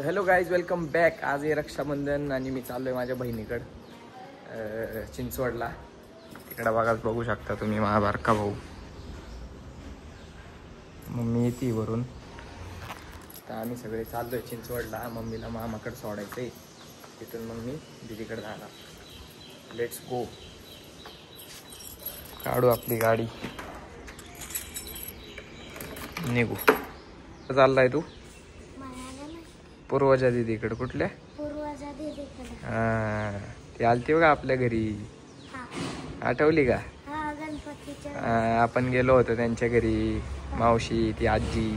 Hello guys, welcome back. आज आहे रक्षाबंधन आणि मी चाललोय माझ्या बहिणीकडं चिंचवडला. तिकडं बघू शकता तुम्ही माझा बारका भाऊ. मम्मी येते वरून. तर आम्ही सगळे चाललोय चिंचवडला. मम्मीला मामाकडे सोडायचं आहे. तिथून मग मी दीदीकडे जाणार. Let's go. काढू आपली गाडी, निघू. चाललाय तू? पूर्वजा दीदीकडे. कुठल्या? पूर्वजा दीदीकडे. ती आलती बघा आपल्या घरी, आठवली का? गणपतीच्या आपण गेलो होतो त्यांच्या घरी. मावशी, ती आजी.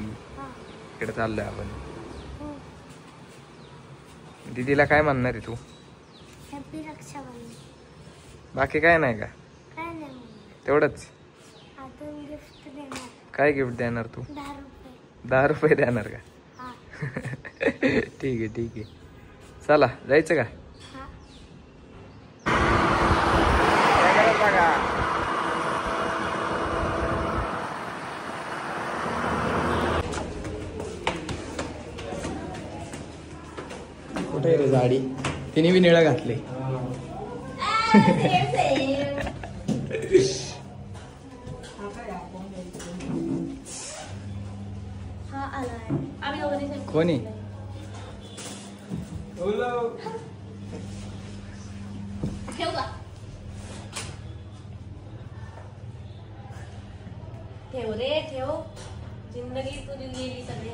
इकडे चाललोय आपण. दीदीला काय म्हणणार आहे तू? हॅपी रक्षाबंधन. बाकी काय नाही का? काय नाही, तेवढंच. अजून गिफ्ट देणार. काय गिफ्ट देणार तू? 10 रुपये. 10 रुपये देणार का? ठीक आहे ठीक आहे. चला जायचं का? कुठे रे गाडी? तिने बी निळा घातले. कोणी? ठेव रे ठेव. जिंदगी तुझी गेली सगळी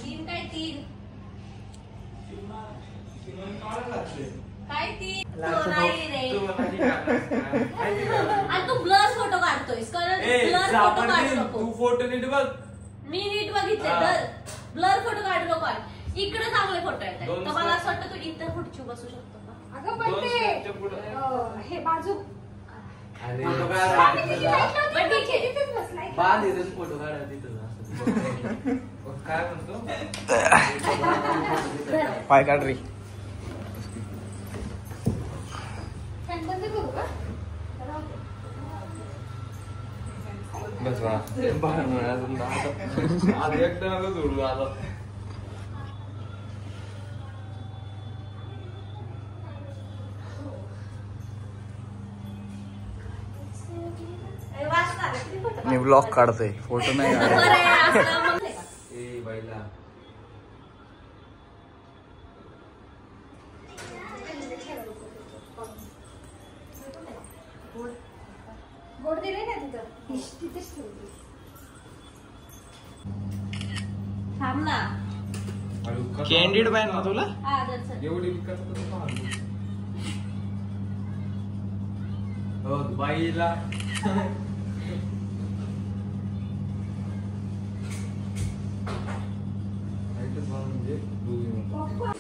तीन काय तीन काय तीन नाही रे. आणि तू ब्लर फोटो काढतोय. ब्लर फोटो काढू नको. तू फोटो नीट बघ. मी नीट बघितले. ब्लर फोटो काढू नको. इकडे चांगले फोटो येतात. तर मला असं वाटतं तू इतर खुर्ची बसू शकतो का? अगं पण ते हे बाजू फोटो काढा तिथं. काय म्हणतो? पाय काढ रे. बस बाहेर एकदा जोडू आता. मी ब्लॉग काढतोय, फोटो नाही काढत. गोड दिले ना तिथेच थांब ना. कॅन्डिड पाहिजे ना तुला? एवढी बाईला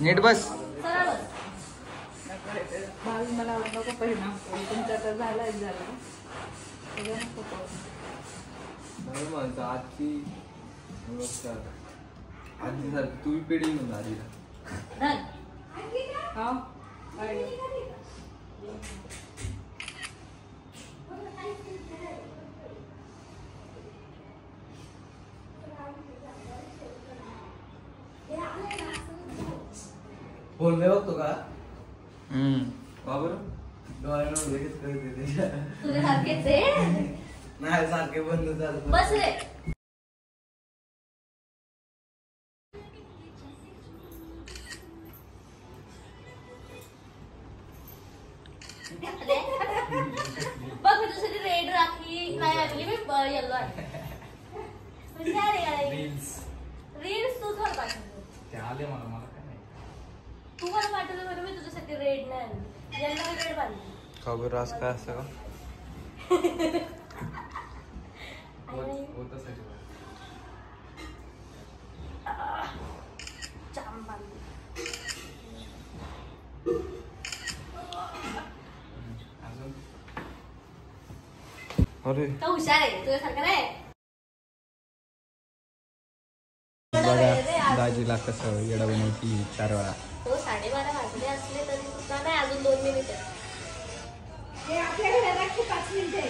नीट बस. मला नको परिणाम. तुमचा तर झालाच झाला. आजची आजी सर तू पिढी म्हणून आली. बोलले बघतो का? बाबर डोळ्यानं लगेच कळते. तुझे सारखेच आहे. नाही सारखे बंद झालं. बस रे. बघ मी तुझ्यासाठी रेड राखी नाही आणली. मी येलो आहे. रील्स तू घर पाठवतो. मला काय नाही. तू मला पाठवलं बरं. मी तुझ्यासाठी रेड नाही आणली. येलो रेड बांधली. खबर रास काय असतं का? अरे हुशार आहे तुझ्यासारखं नाही. बघा दाजीला कसं येडा बनवती 4 वेळा. तो 12:30 वाजले असले तरी सुद्धा नाही. अजून 2 मिनिट. आपल्याकडे 5 मिनिटे.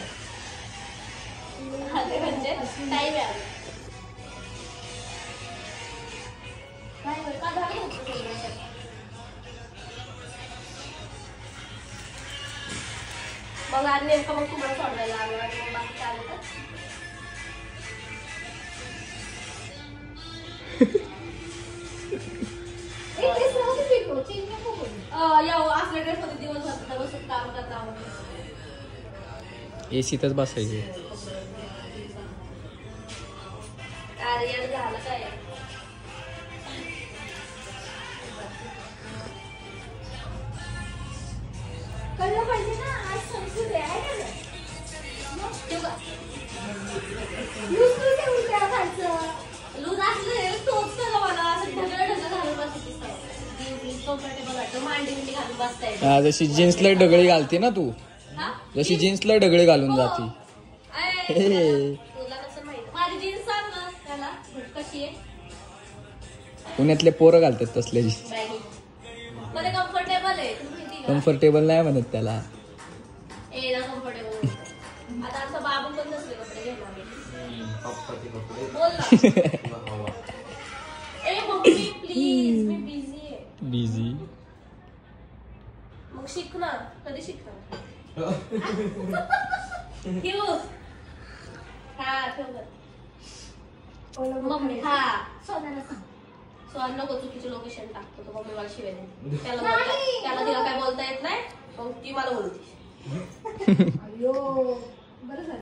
म्हणजे टाइम आहे. मग आज नेमकं मग तुम्हाला सोडवायला आलो आणि मग बाकी आलं तर असल्या ड्रेस मध्ये दिवसभर बसून काम करता एसीतच बसायचे. अरे यार झालं काय कळलं पाहिजे ना आज संस्कृत आहे का नाही? लूज असलं तोच तर मला असं ढगळ घालून बसायची कम्फर्टेबल वाटतं मांडी बिंडी घालून बसता येतं. हा, जशी जीन्सला ढगळी घालते ना तू, हा? जशी जीन्सला ढगळी घालून जाते. तुला कसं माहिती माझी जीन्स सांग ना त्याला कशी आहे पुण्यातले पोरं घालतात तसले जीन्स. बॅगी मध्ये कम्फर्टेबल आहे तुला माहिती का कम्फर्टेबल नाही म्हणत त्याला. ए ना कम्फर्टेबल आता आमचा बाबू पण नसले कपडे घेणार बोल ना ए मम्मी प्लीज मी बिझी आहे. बिझी. मग शिक ना कधी शिकणार ठेवू हा ठेव मम्मी हा सोनाला सांग. सोन नको चुकीचे लोकेशन टाकतो तो मम्मी मला शिवाय त्याला तिला काय बोलता येत नाही मग ती मला बोलते. अयो बरं झालं.